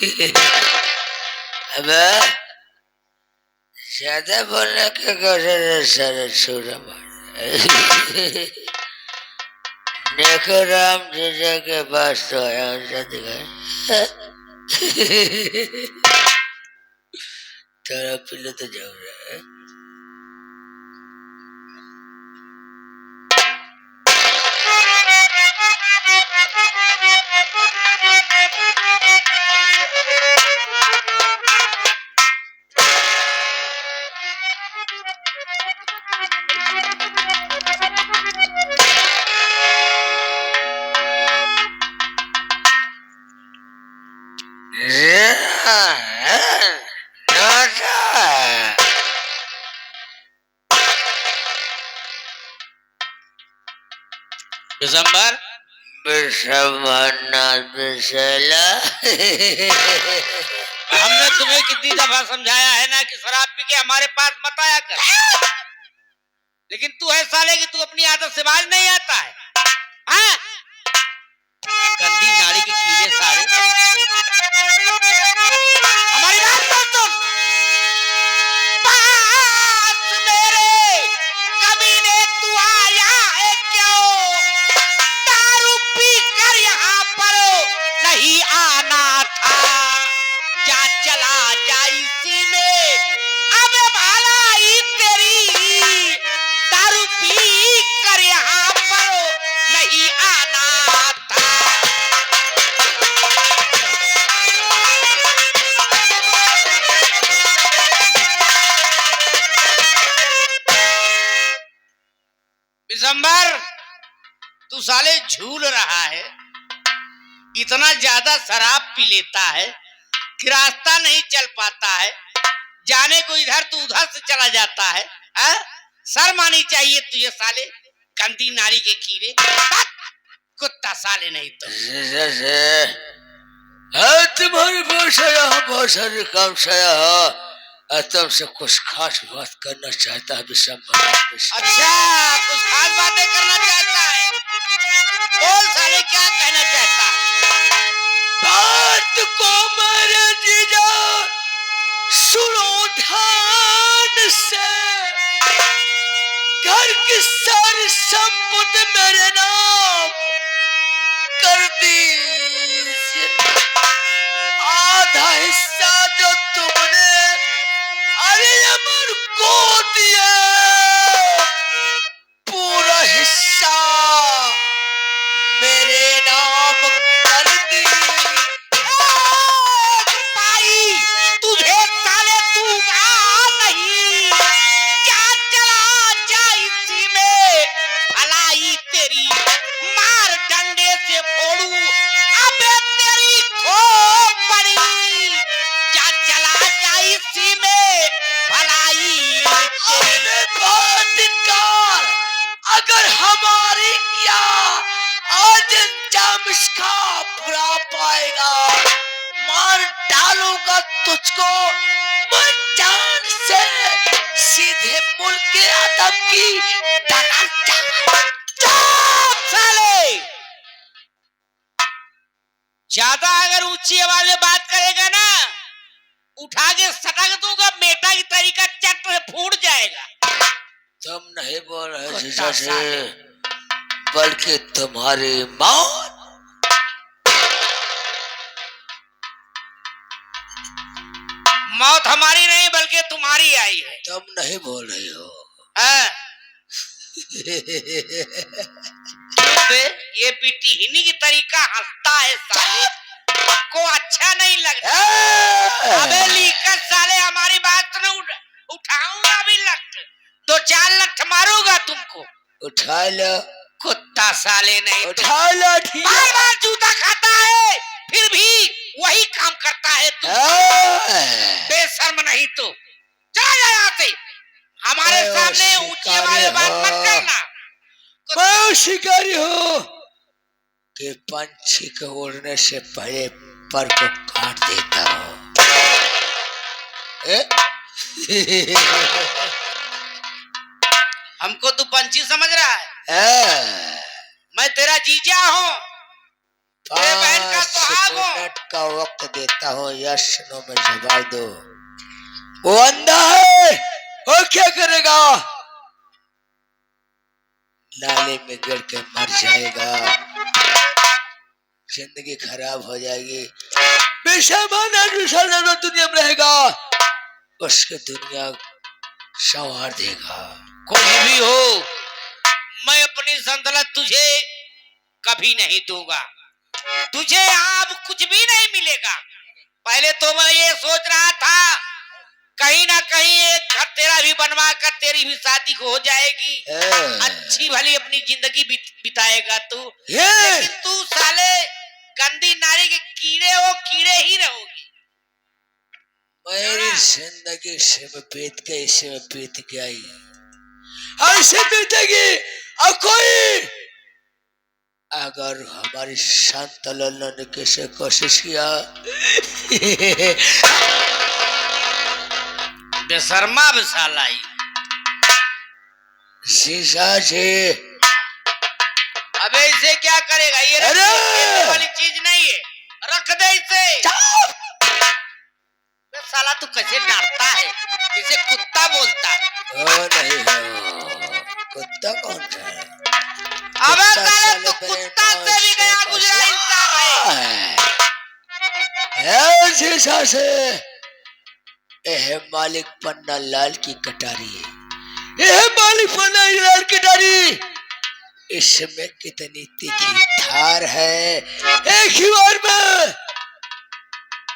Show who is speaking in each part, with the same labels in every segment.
Speaker 1: अबे ज्यादा बोलने के कारण सारा छोरा मार। देखो राम जीजा के पास तो आया थोड़ा पीले तो जाओ रहा है।
Speaker 2: दिसंबर हमने तुम्हें कितनी दफा समझाया है ना कि शराब पी के हमारे पास मत आया कर, लेकिन तू है साले कि तू अपनी आदत से बाज नहीं आता है। हाँ? गंदी नाड़ी के कीड़े सारे। हमारी बात तो सुन। पास मेरे कमीने तू आया है क्यों? दारू पी कर यहाँ पर नहीं आना था। जा चला जा इसी में अब भलाई तेरी। दारू पी कर यहाँ पर नहीं आना था। दिसंबर तू साले झूल रहा है, इतना ज्यादा शराब पी लेता है कि रास्ता नहीं चल पाता है, जाने को इधर तू उधर से चला जाता है। शर्म आनी चाहिए तुझे साले, गंदी नारी के कीड़े, कुत्ता साले नहीं तो।
Speaker 1: तुम्हारे पास आया हो, बहुत सारे काम से आया हो, तुमसे कुछ खास बात करना चाहता है दिसंबर।
Speaker 2: अच्छा कुछ खास बातें करना चाहता है, बोल साले क्या कहना चाहता है?
Speaker 1: बात को मेरे जीजा सुनो ध्यान से। घर की सारी संपत्ति मेरे नाम कर दीजिए। आधा हिस्सा जो तुमने अरे अमर को दिया, पूरा हिस्सा मेरे नाम कर दी।
Speaker 2: भाई तुझे साले दूंगा नहीं। क्या चला जा इसी में भलाई तेरी। मार डंडे से फोड़ू अबे तेरी खोपड़ी। क्या चला जा इसी में भलाई तेरी।
Speaker 1: बात अगर हमारी क्या आज अंजाम इसका बुरा पाएगा, मार डालूंगा तुझको मैं जान से। सीधे मुल्क के आदम की
Speaker 2: साले ज्यादा अगर ऊंची आवाज में बात करेगा ना, उठा के सटक दूंगा, बेटा की तरीका चट फूट जाएगा।
Speaker 1: तुम नहीं बोल रहे जीजा से, बल्कि तुम्हारी मौत।
Speaker 2: मौत हमारी नहीं बल्कि तुम्हारी आई है।
Speaker 1: तुम नहीं बोल रही हो।
Speaker 2: ये पिटीहिनी की तरीका हंसता है साले, आपको अच्छा नहीं लगता। अबे लीकर साले हमारी बात न उठाऊंगा अभी लट, 2-4 लठ मारूंगा तुमको।
Speaker 1: उठा लो
Speaker 2: कुत्ता साले नहीं
Speaker 1: उठा लो।
Speaker 2: बार बार जूता खाता है फिर भी वही काम करता है तू। बेशर्म नहीं तो चला जा यहाँ से, हमारे सामने ऊंची आवाज में बात मत करना।
Speaker 1: मैं शिकारी हूँ कि पंछी के उड़ने से पहले पर को काट देता हूँ।
Speaker 2: हमको तू पंछी समझ रहा है? मैं तेरा जीजा हूँ। मेरे बहन का
Speaker 1: 5
Speaker 2: सुहाग हो।
Speaker 1: मिनट का वक्त देता हूँ, यस नो में जवाब दो। वो अंधा है, वो क्या करेगा? नाले में गिर के मर जाएगा, जिंदगी खराब हो जाएगी। बेशर्मान आदमी दुनिया में रहेगा, उसके दुनिया संवार देगा।
Speaker 2: कुछ भी हो, मैं अपनी संतलत तुझे कभी नहीं दूंगा। तुझे यहाँ अब कुछ भी नहीं मिलेगा। पहले तो मैं ये सोच रहा था कहीं ना कहीं एक घर तेरा भी बनवा कर तेरी भी शादी को हो जाएगी, अच्छी भली अपनी जिंदगी बिताएगा तू। लेकिन तू साले गंदी नारी के कीड़े हो, कीड़े ही रहोगी।
Speaker 1: मेरी जिंदगी से में बीत गई, से में बीत गई, ऐसे बीतेगी। अब कोई अगर हमारी संतलन ने कैसे कोशिश किया
Speaker 2: बेशर्मा बेसालाई
Speaker 1: शीशा से,
Speaker 2: अबे इसे क्या करेगा? ये रखने वाली चीज नहीं है, रख दे इसे। साला तू कैसे डांटता है? इसे कुत्ता बोलता है।
Speaker 1: नहीं हो, कुत्ता कौन है?
Speaker 2: अबे साला तू कुत्ता से भी गया गुजरा इंसान है।
Speaker 1: शीशा से यह मालिक पन्ना लाल की कटारी है, यह मालिक पन्ना लाल की कटारी। इसमें कितनी तीखी धार है, एक ही बार में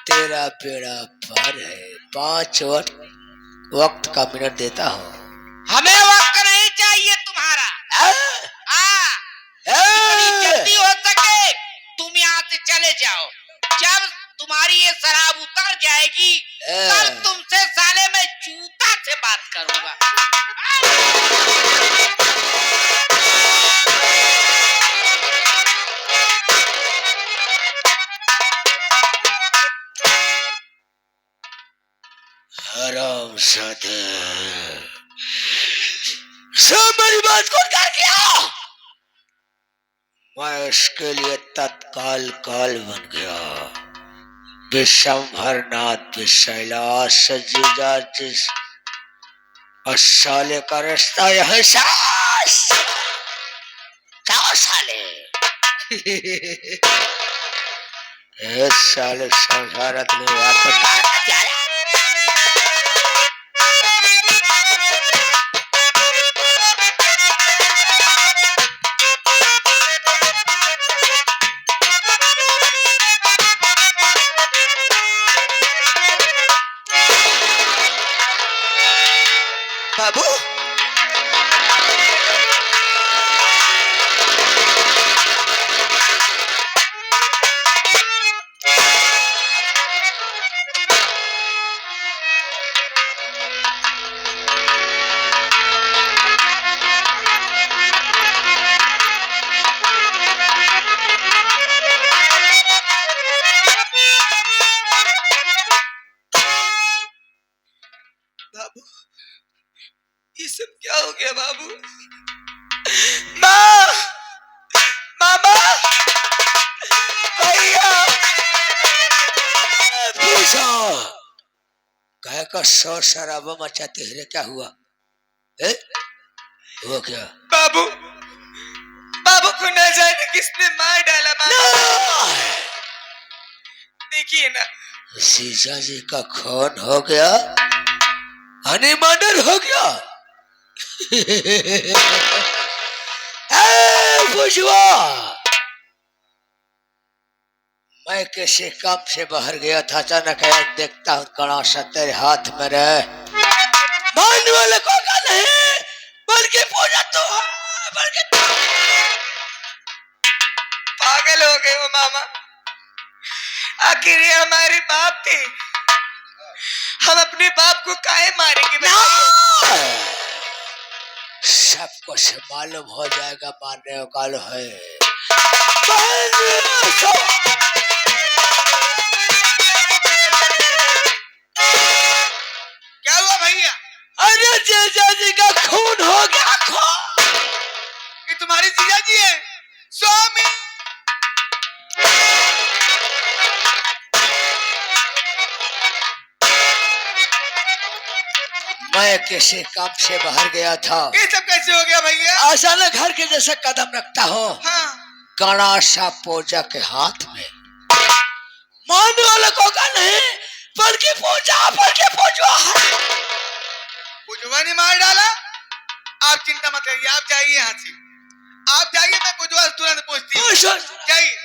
Speaker 1: तेरा बेड़ा पार है। 5 वक्त का मिनट देता हूँ।
Speaker 2: हमें वक्त नहीं चाहिए तुम्हारा। जल्दी हो सके तुम यहाँ से चले जाओ। जब तुम्हारी ये शराब उतर जाएगी तब तुमसे साले मैं जूता से बात करूंगा।
Speaker 1: हराम साधे, सब मेरी बात को कर दिया। मैं उसके लिए तत्काल काल बन गया। विशंभरनाथ विशैलाश सजीजा जिस और साले का रिश्ता यह साले साले संसारत में बात तो बाबू ये सब क्या हो गया बाबू? माँ, मामा, भैया, पूछो कह का शोर शराबा मचाते हैं, क्या हुआ? हुआ क्या? बाबू, बाबू को न जाने किसने मार डाला बाबू। देखिए ना, शीशा जी का खून हो गया, हनी मर्डर हो गया। मैं किसी काम से बाहर गया था, अचानक देखता हूँ कड़ासा तेरे हाथ में रहे। मानने वाले को का नहीं, बल्कि पूजा तो पागल हो गए हो मामा। आखिर ये हमारे बाप थे, हम अपने बाप को काहे मारेंगे? सबको से मालूम हो जाएगा, मारने वाला है। क्या हुआ भैया? अरे जीजा जी का खून हो गया। खून? ये तुम्हारे जीजा जी है? स्वामी मैं किसी काम से बाहर गया था,
Speaker 3: ये सब कैसे हो गया भैया?
Speaker 1: अचानक घर के जैसे कदम रखता हो,
Speaker 3: हाँ
Speaker 1: गणाशा पूजा के हाथ में, मानने वाले को का नहीं बल्कि पूजा
Speaker 3: पुजवा ने मार डाला। आप चिंता मत करिए, आप जाइए यहाँ से, आप जाइए, मैं पुजवा से तुरंत पूछती हूँ। जाइए।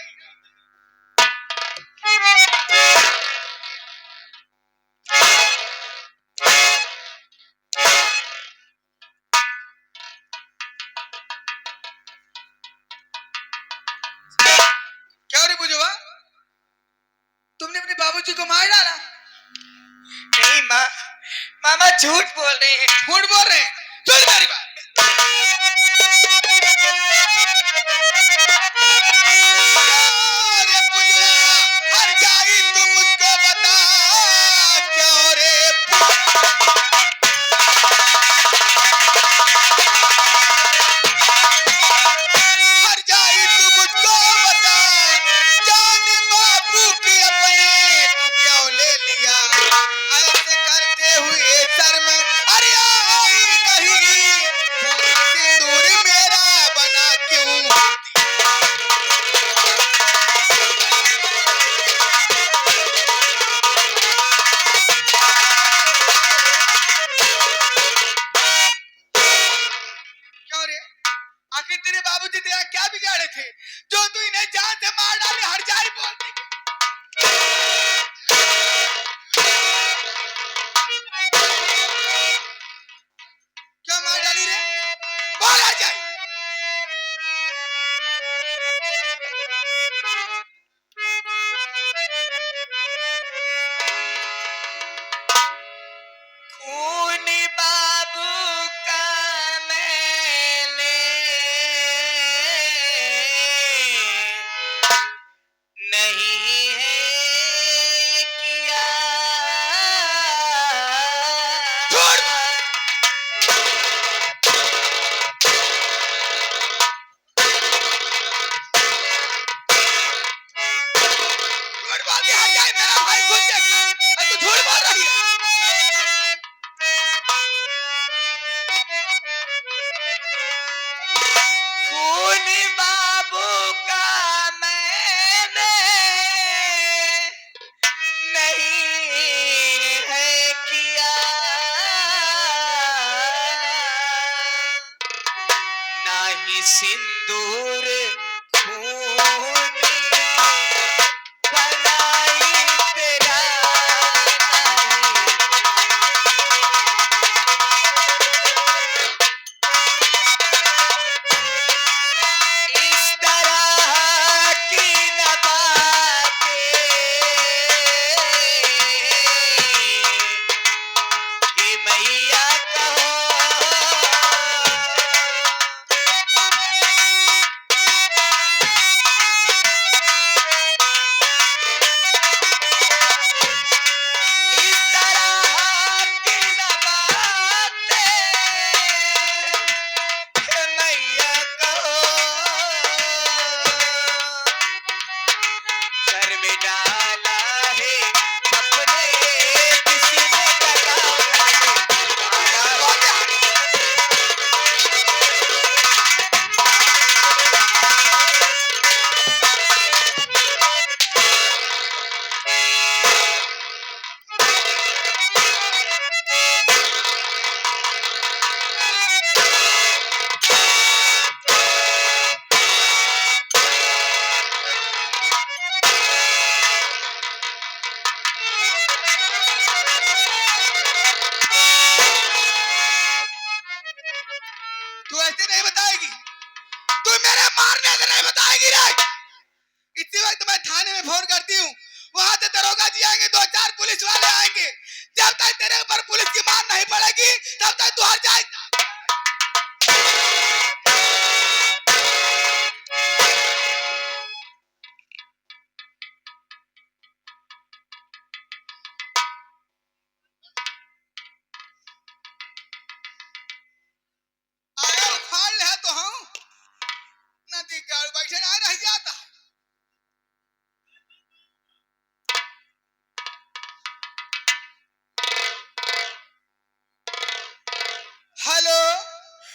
Speaker 3: क्या रे पुजवा, तुमने अपने बाबूजी को मार डाला? नहीं माँ, मामा झूठ बोल रहे हैं। झूठ बोल रहे हैं? चल मेरी बात। अरे पुजवा, हर जाई तू मुझको बता, क्यों रे हर जाई तू मुझको बता, जान बाबू की अपने तू क्यों ले लिया? ऐसे करते हुए शर्म अरे आई नहीं, सिंदूर मेरा बना क्यों? क्यों रे, आखिर तेरे बाबूजी तेरा क्या बिगाड़े थे जो तू इन्हें जान से मार डाले? हर जाई बोलते क्यों मार डाली रे? बोल हर जाई। खून बाबू का मैंने नहीं है किया। झूठ बोल के हट जाए, मेरा भाई खुद देखा, तू झूठ बोल रही है। खून बाबू का मैंने नहीं है किया, ना ही सिंदूर खून बनाई तेरा इस तरह की न बातें कि मैया कहो। इस तरह की न बातें कि मैया कहो। सर में डाला है अपने किसी ने टका तू ऐसे नहीं बताएगी, तू मेरे मारने से नहीं बताएगी रे। इसी वक्त मैं थाने में फोन करती हूँ, वहां से दरोगा जी आएंगे, 2-4 पुलिस वाले आएंगे। जब तक तेरे ऊपर पुलिस की मार नहीं पड़ेगी तब तक तू हर जाए। आया उखाड़ ले तो हम नदी का बैठे ना रह जाता।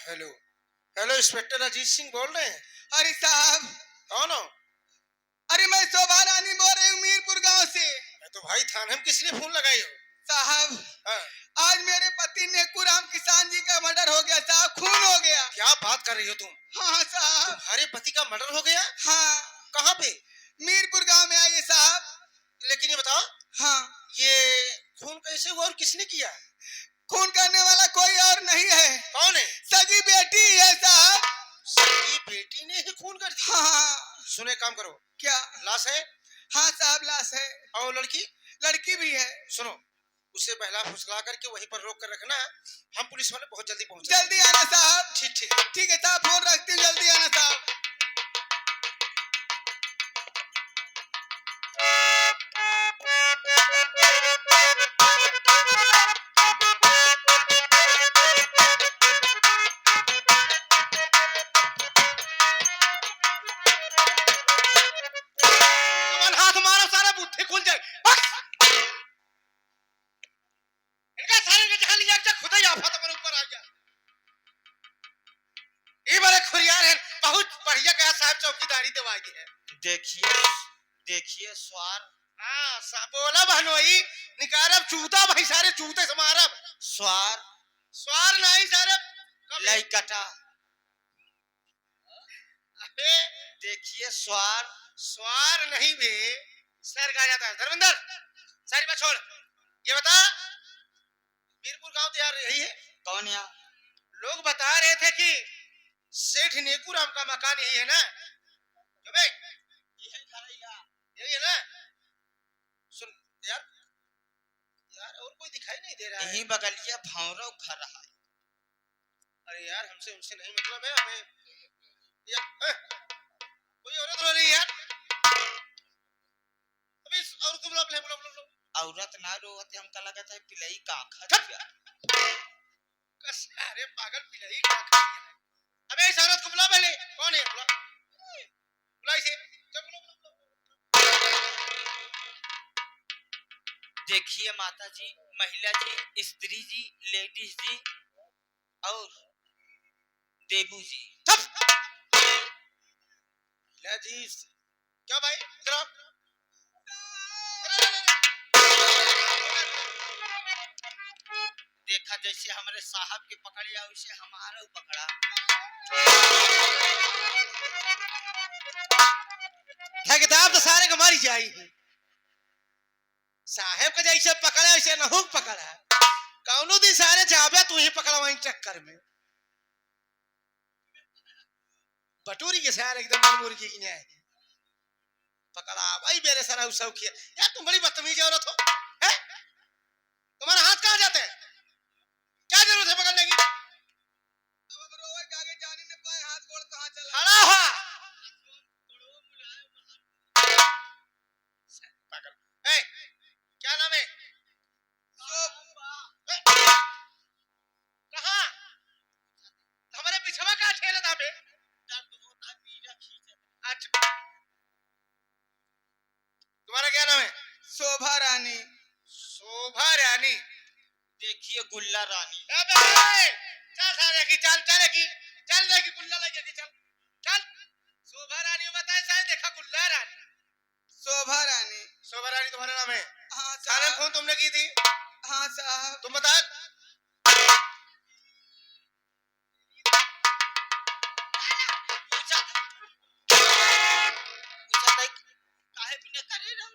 Speaker 3: Hello hello, inspector Ajit Singh बोल रहे हैं?
Speaker 4: अरे साहब,
Speaker 3: कौन हो?
Speaker 4: अरे मैं शोभा रानी बोल रही हूँ मीरपुर गांव से।
Speaker 3: तो भाई थाने में किस लिए फोन लगाई हो?
Speaker 4: साहब,
Speaker 3: हाँ,
Speaker 4: आज मेरे पति नेकुराम किसान जी का मर्डर हो गया साहब, खून हो गया।
Speaker 3: क्या बात कर रही हो तुम?
Speaker 4: हाँ साहब।
Speaker 3: तुम्हारे पति का मर्डर हो गया?
Speaker 4: हाँ,
Speaker 3: कहाँ पे?
Speaker 4: मीरपुर गांव में आइए साहब।
Speaker 3: लेकिन ये बताओ,
Speaker 4: हाँ,
Speaker 3: ये खून कैसे हुआ और किसने किया?
Speaker 4: खून करने वाला कोई और नहीं है,
Speaker 3: कौन है?
Speaker 4: सगी बेटी है साहब।
Speaker 3: सगी बेटी ने ही खून कर दिया?
Speaker 4: हाँ।
Speaker 3: सुने, काम करो,
Speaker 4: क्या?
Speaker 3: लाश है?
Speaker 4: हाँ साहब, लाश है।
Speaker 3: और लड़की?
Speaker 4: लड़की भी है।
Speaker 3: सुनो, उसे बहला फुसला करके वहीं पर रोक कर रखना, हम पुलिस वाले बहुत जल्दी पहुंच
Speaker 4: जल्दी आना साहब।
Speaker 3: ठीक ठीक।
Speaker 4: ठीक है साहब, फोन रखती हूँ, जल्दी आना साहब।
Speaker 3: कमल हाथ मारो, सारा बुद्धि खुल जाए। इनका सारे के जहां लिया खुदा ही आफत पर ऊपर आ गया। ये बड़े खुरियार है, बहुत बढ़िया कहा साहब, चौकीदारी दवाई है।
Speaker 2: देखिए देखिए स्वार।
Speaker 3: हाँ, बोला बहनोई, निकारब चूता भाई, सारे चूते से मारब।
Speaker 2: स्वार
Speaker 3: स्वार नहीं सारे
Speaker 2: लाई कटा।
Speaker 3: अबे
Speaker 2: देखिए स्वार।
Speaker 3: स्वार नहीं बे, सर कहा जाता है। धर्मेंद्र, सारी बात छोड़, ये बता, मीरपुर गांव तो यार यही है?
Speaker 2: कौन यहाँ?
Speaker 3: लोग बता रहे थे कि सेठ नेकुराम का मकान यही है ना? क्यों बे? यही है ना? सुन यार, यार और कोई दिखाई नहीं दे रहा है।
Speaker 2: यही बगलिया भौरव घर है।
Speaker 3: अरे यार, हमसे उनसे नहीं मतलब है, हमें कोई औरत रो रही है यार। अभी और तुम लोग
Speaker 2: औरत ना रोवत, हमका लगा था पिलई का आंखा दिया।
Speaker 3: अरे पागल, पिलाई क्या खा लिया है? अबे इस औरत को बुला पहले। कौन है? बुला बुला इसे, चल बुला बुला।
Speaker 2: देखिए माता जी, महिला जी, स्त्री जी, लेडीज जी और देबू जी।
Speaker 3: महिला जी क्या भाई? इधर आओ।
Speaker 2: देखा जैसे हमारे साहब के पकड़िया वैसे हमारा पकड़ा।
Speaker 3: किताब तो सारे को मारी जाएगी। साहेब का जैसे पकड़ा वैसे नहुक पकड़ा। कौनो दिन सारे जाबे तू ही पकड़ा वहीं चक्कर में। बटूरी के सारे एकदम मुर्गी की न्याय पकड़ा भाई, मेरे सरा सौखिया। यार तुम बड़ी बदतमीज औरत हो, हैं? तुम्हारा हाथ कहाँ जाता है? क्या जरूरत है पकड़ने की?
Speaker 4: हाथ गोड़ कहाँ चला?
Speaker 3: खड़ा हो। ए, क्या नाम है? कहाँ? हमारे पिछवा का ठेला था बे। अच्छा, तुम्हारा क्या नाम है?
Speaker 4: शोभा रानी।
Speaker 3: शोभा रानी।
Speaker 2: देखिए गुल्ला रानी।
Speaker 3: अबे चल सारे की, चल चल की, चल देखी गुल्ला लगे की, चल चल। शोभा रानी बताए शायद, देखा गुल्ला रानी।
Speaker 4: शोभा रानी।
Speaker 3: शोभा रानी तुम्हारा नाम है?
Speaker 4: हाँ
Speaker 3: थाने में
Speaker 4: साहब।
Speaker 3: फोन तुमने की थी?
Speaker 4: हाँ साहब।
Speaker 3: तुम बता।
Speaker 2: काहे बिना करे ना?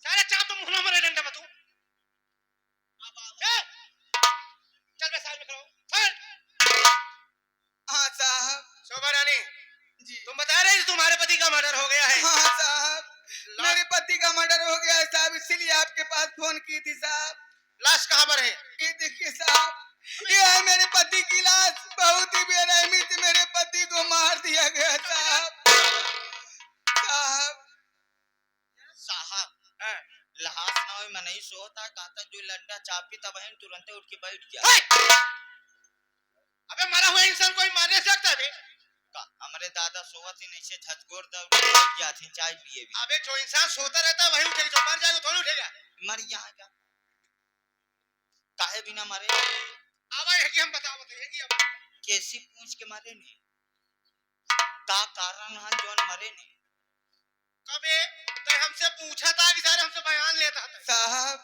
Speaker 3: सारे चाप तुम मुंह मारे डंडा में तू। चल बे साइड में खड़ो। चल।
Speaker 4: हाँ साहब।
Speaker 3: शोभा रानी
Speaker 4: जी।
Speaker 3: तुम बता रहे तुम्हारे पति का मर्डर हो गया है?
Speaker 4: हाँ साहब, मेरे पति का मर्डर हो गया है साहब, इसीलिए आपके पास फोन की थी साहब।
Speaker 3: लाश कहाँ पर है?
Speaker 4: ये देखिए साहब, ये है मेरे पति की लाश। बहुत ही बेरहमी से मेरे पति को मार दिया गया साहब। साहब
Speaker 2: साहब
Speaker 3: हाँ।
Speaker 2: लहास ना होई मैं नहीं सोता, कहता जो लंडा चापी तब हम तुरंत उठ के बैठ गया।
Speaker 3: अबे मरा हुआ इंसान कोई मारने सकता है?
Speaker 2: हमारे दादा सोवत ही नहीं से झटकोर दब बैठ गया थी चाय पिए भी।
Speaker 3: अबे जो इंसान सोता रहता है वही उठेगा, जो मर जाएगा थोड़ी उठेगा।
Speaker 2: मर यहाँ का काहे बिना मरे?
Speaker 3: आवा है कि हम बताओ, बताइए कि अब
Speaker 4: कैसी पूछ के मारे ने का कारण हां जोन मरे ने
Speaker 3: कबे तो हमसे पूछा था कि सारे हमसे बयान लेता था
Speaker 4: साहब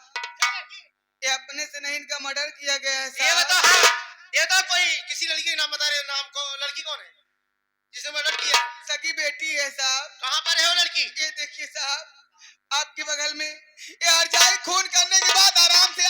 Speaker 4: ये अपने से नहीं इनका मर्डर किया गया है
Speaker 3: ये
Speaker 4: साहब।
Speaker 3: बता हाँ ये तो कोई किसी लड़की का नाम बता रहे नाम को लड़की कौन है जिसने मर्डर किया है?
Speaker 4: सगी बेटी है साहब।
Speaker 3: कहाँ पर है वो लड़की
Speaker 4: ये देखिए साहब आपके बगल में ये हरजाई खून करने के बाद आराम से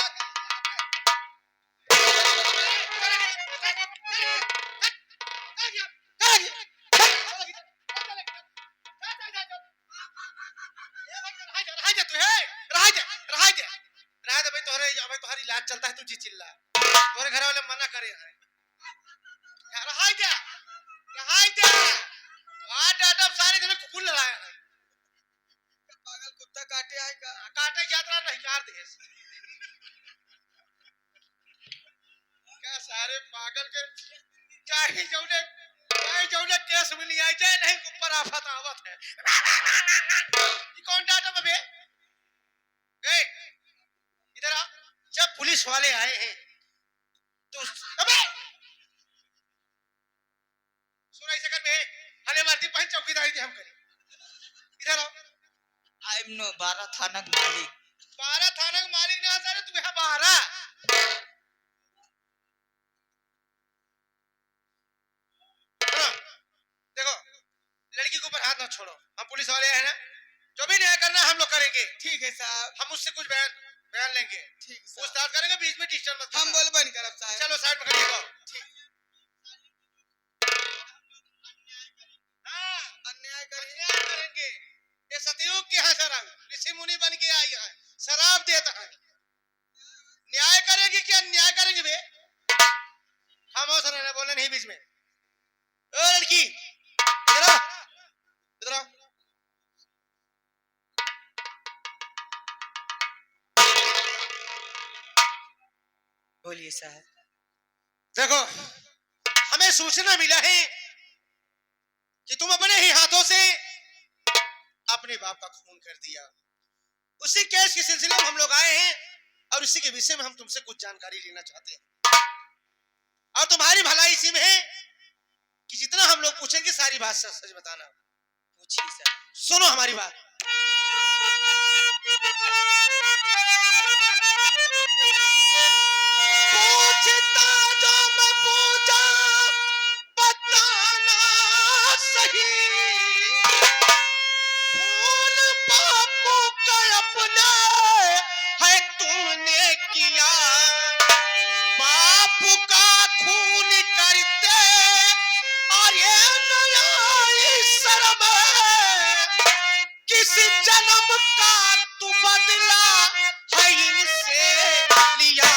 Speaker 3: तुम्हारी इलाज चलता है तू जी चिल्ला तुम्हारे घर वाले मना करे सारे जने कुकुर लड़ाया है
Speaker 4: पागल कुत्ता काटे आएगा
Speaker 3: काटे यात्रा नहीं कार दे क्या सारे पागल के चाहे जौने केस में नहीं आई जाए नहीं ऊपर आफत आवत है ये कौन डाटा बे ए इधर आ जब पुलिस वाले आए हैं तो अबे सुना इसे कर में हने मारती पहन चौकीदारी थी हम करें इधर आओ
Speaker 4: आई एम नो 12 थाना मालिक
Speaker 3: ना सारे तू यहाँ 12 देखो लड़की के ऊपर हाथ ना छोड़ो हम पुलिस वाले हैं ना जो भी न्याय करना हम लोग करेंगे
Speaker 4: ठीक है साहब।
Speaker 3: हम उससे कुछ बयान लेंगे
Speaker 4: ठीक है
Speaker 3: पूछताछ करेंगे बीच में डिस्टर्ब मत
Speaker 4: हम बोल बन करब साहब।
Speaker 3: चलो साइड में खड़े हो
Speaker 4: अन्याय
Speaker 3: करेंगे ये सतयुग के यहाँ शराब ऋषि मुनि बन के आई है शराब देता है न्याय करेगी क्या न्याय करेंगे बे हम हो सर बोले नहीं बीच में ओ लड़की इधर आओ
Speaker 4: बोलिए साहब।
Speaker 3: देखो हमें सूचना मिला है कि तुम अपने ही हाथों से अपने बाप का खून कर दिया उसी केस के सिलसिले में हम लोग आए हैं और उसी के विषय में हम तुमसे कुछ जानकारी लेना चाहते हैं और तुम्हारी भलाई इसी में है कि जितना हम लोग पूछेंगे सारी बात सच सच बताना।
Speaker 4: पूछिए सर।
Speaker 3: सुनो हमारी बात पूछता जो मैं पूछा बताना सही खून बापू का अपना है तुमने किया बापू का खून करते और ये नया शर्म किस जन्म का तू बदला है इनसे लिया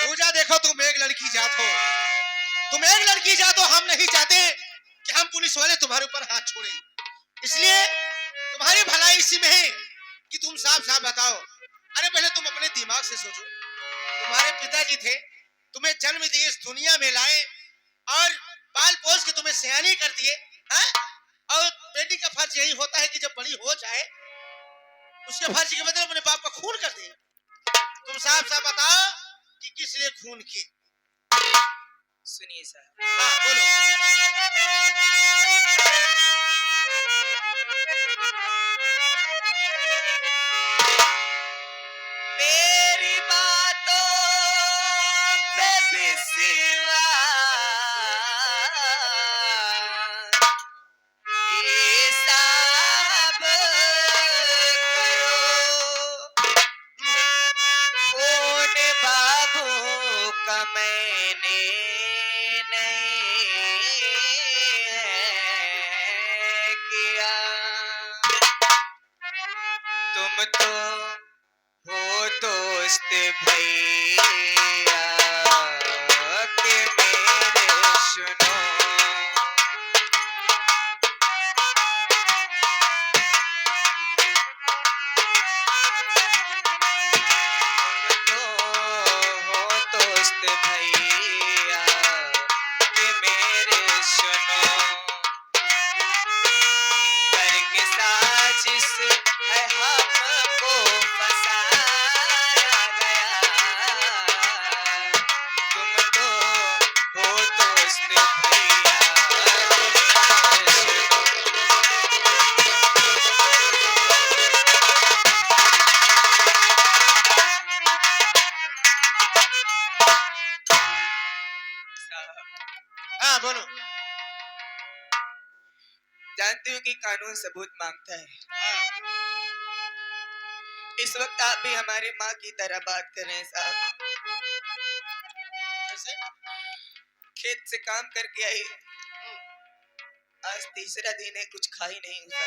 Speaker 3: पूजा देखो तुम एक लड़की जात हो हम नहीं चाहते कि हम पुलिस वाले तुम्हारे ऊपर हाथ छोड़े इसलिए तुम्हारी भलाई इसी में है कि तुम साफ साफ बताओ। अरे पहले तुम अपने दिमाग से सोचो तुम्हारे पिताजी थे तुम्हें जन्म दिए इस दुनिया में लाए और पाल पोस के तुम्हें सयानी कर दिए और बेटी का फर्ज यही होता है कि जब बड़ी हो जाए उसके फर्ज के बदले अपने बाप का खून कर दे। तुम साफ साफ बताओ कि किस लिए खून की।
Speaker 4: सुनिए साहब।
Speaker 3: बोलो
Speaker 4: मेरी बातों पे विश्वास हिसाब करो कौन बाबू का मैंने नहीं किया तुम तो हो दोस्त भैया के मेरे सुनो तुम तो हो दोस्त भैया के मेरे सुनो करके साजिश
Speaker 3: हाँ बोलो।
Speaker 4: जानते हो कि कानून सबूत मांगता है। इस वक्त आप भी हमारी माँ की तरह बात कर रहे हैं साहब। खेत से काम करके आई, आज तीसरा दिन है, कुछ खा ही नहीं हुआ।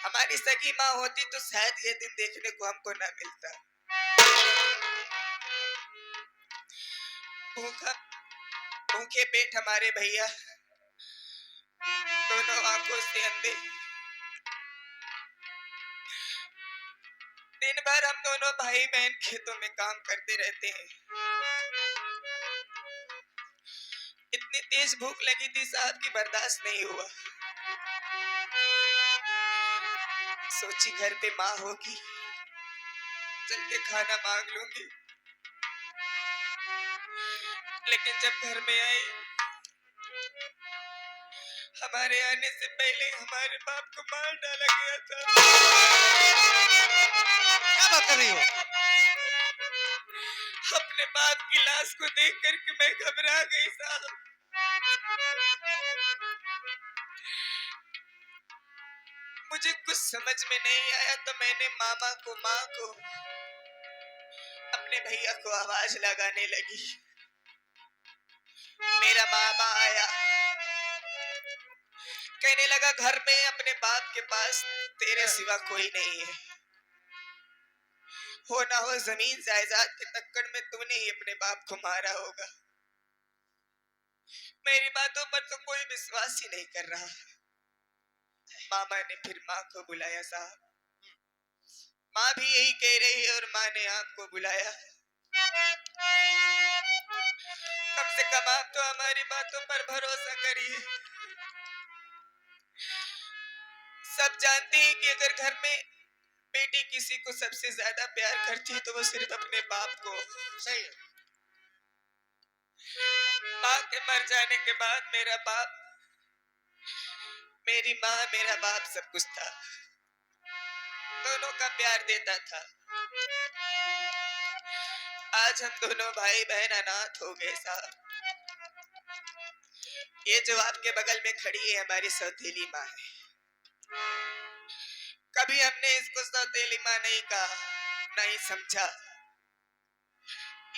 Speaker 4: हमारी सगी माँ होती तो शायद ये दिन देखने को हमको ना मिलता। भूखा भूखे पेट हमारे भैया दोनों आंखों से अंधे। दिन भर हम दोनों भाई बहन खेतों में काम करते रहते हैं। इतनी तेज भूख लगी थी साहब की बर्दाश्त नहीं हुआ। सोची घर पे माँ होगी, चल के खाना मांग लूंगी। लेकिन जब घर में आए, हमारे आने से पहले हमारे बाप को मार डाला गया था।
Speaker 3: क्या बात कर रही हो?
Speaker 4: अपने बाप की लाश को देख करके मैं घबरा गई साहब। मुझे कुछ समझ में नहीं आया तो मैंने मामा को, माँ को, अपने भैया को आवाज लगाने लगी। मेरा मामा आया, कहने लगा घर में अपने बाप के पास तेरे सिवा कोई नहीं है। हो ना हो जमीन जायदाद के टक्कर में तूने ही अपने बाप को मारा होगा। मेरी बातों पर तो कोई विश्वास ही नहीं कर रहा। मामा ने फिर माँ को बुलाया साहब। माँ भी यही कह रही है और माँ ने आपको बुलाया। कम से कम आप तो हमारी बातों पर भरोसा करिए। सब जानते हैं कि अगर घर में बेटी किसी को सबसे ज्यादा प्यार करती है तो वो सिर्फ अपने बाप को।
Speaker 3: सही है।
Speaker 4: माँ के मर जाने के बाद मेरा बाप, मेरी माँ, मेरा बाप सब कुछ था। दोनों का प्यार देता था। आज हम दोनों भाई बहन अनाथ हो गए साहब। ये जो आपके बगल में खड़ी है हमारी सौतेली माँ है। कभी हमने इसको सौतेली माँ नहीं कहा, नहीं समझा,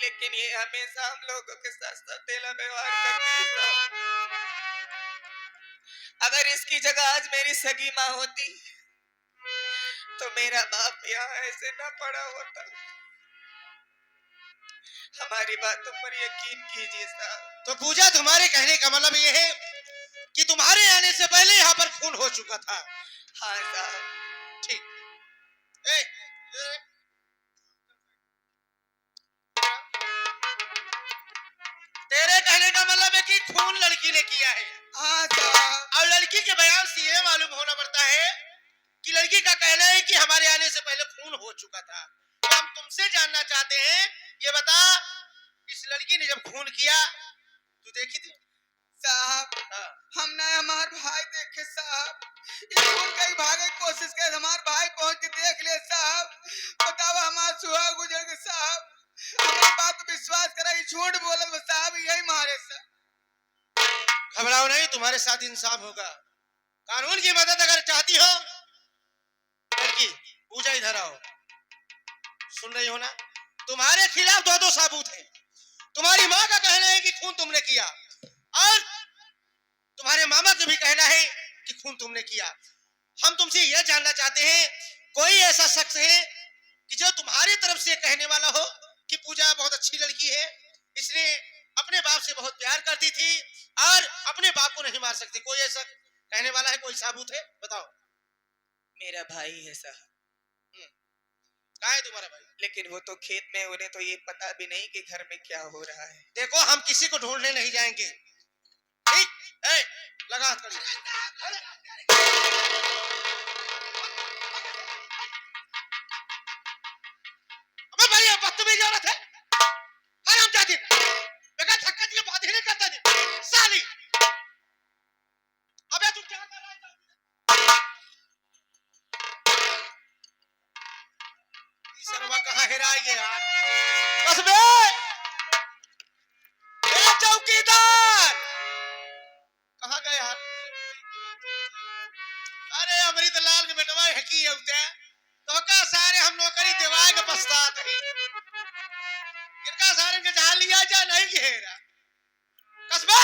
Speaker 4: लेकिन ये हमेशा हम लोगों के साथ सौतेला व्यवहार करती है। अगर इसकी जगह आज मेरी सगी माँ होती तो मेरा बाप यहाँ ऐसे ना पड़ा होता। हमारी बातों पर यकीन कीजिए साहब।
Speaker 3: तो पूजा, तुम्हारे कहने का मतलब ये है कि तुम्हारे आने से पहले यहाँ पर खून हो चुका था?
Speaker 4: हाँ साहब।
Speaker 3: ठीक। तेरे कहने का मतलब है कि खून लड़की ने किया है?
Speaker 4: हाँ साहब।
Speaker 3: और लड़की के बयान से ये मालूम होना पड़ता है कि लड़की का कहना है कि हमारे आने से पहले खून हो चुका था। तो हम तुमसे जानना चाहते हैं, ये बता, इस लड़की ने जब खून किया तू देखी थी?
Speaker 4: साहब हमने हमार भाई देखे साहब। स्कूल कहीं भागे की कोशिश कर, हमार भाई पहुंच के देख ले साहब। बताओ हमार सुहाग गुजर गए साहब। हमारी बात पे विश्वास करा, झूठ बोलत साहब, यही मारे साहब।
Speaker 3: घबराओ नहीं, तुम्हारे साथ इंसाफ होगा। कानून की मदद अगर चाहती हो, लड़की पूजा इधर आओ। सुन रही हो ना? तुम्हारे खिलाफ दो सबूत हैं। तुम्हारी माँ का कहना है कि खून तुमने किया और तुम्हारे मामा का भी कहना है कि खून तुमने किया। हम तुमसे यह जानना चाहते हैं, कोई ऐसा शख्स है कि जो तुम्हारी तरफ से कहने वाला हो कि पूजा बहुत अच्छी लड़की है, इसने अपने बाप से बहुत प्यार करती थी और अपने बाप को नहीं मार सकती? कोई ऐसा कहने वाला है? कोई सबूत है? बताओ।
Speaker 4: मेरा भाई है साहब।
Speaker 3: कहाँ है तुम्हारा भाई?
Speaker 4: लेकिन वो तो खेत में, उन्हें तो ये पता भी नहीं कि घर में क्या हो रहा है।
Speaker 3: देखो, हम किसी को ढूंढने नहीं जाएंगे। ठीक है, लगा हाथ करिए। अबे भाई, अब बदतमीजी औरत है, हरामजादी। होते तो का सारे हम नौकरी दिवाए के पछतात ही इनका सारे के जहां लिया जा नहीं घेरा कसबे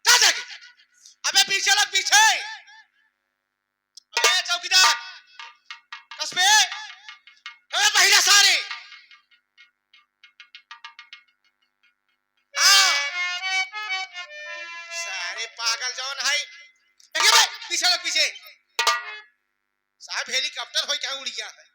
Speaker 3: जा अबे पीछे लग पीछे अबे चौकीदार कसबे अबे महिला सारे हाँ सारे पागल जौन है देखिए भाई पीछे लग पीछे साहब हेलीकॉप्टर हो क्या उड़ गया है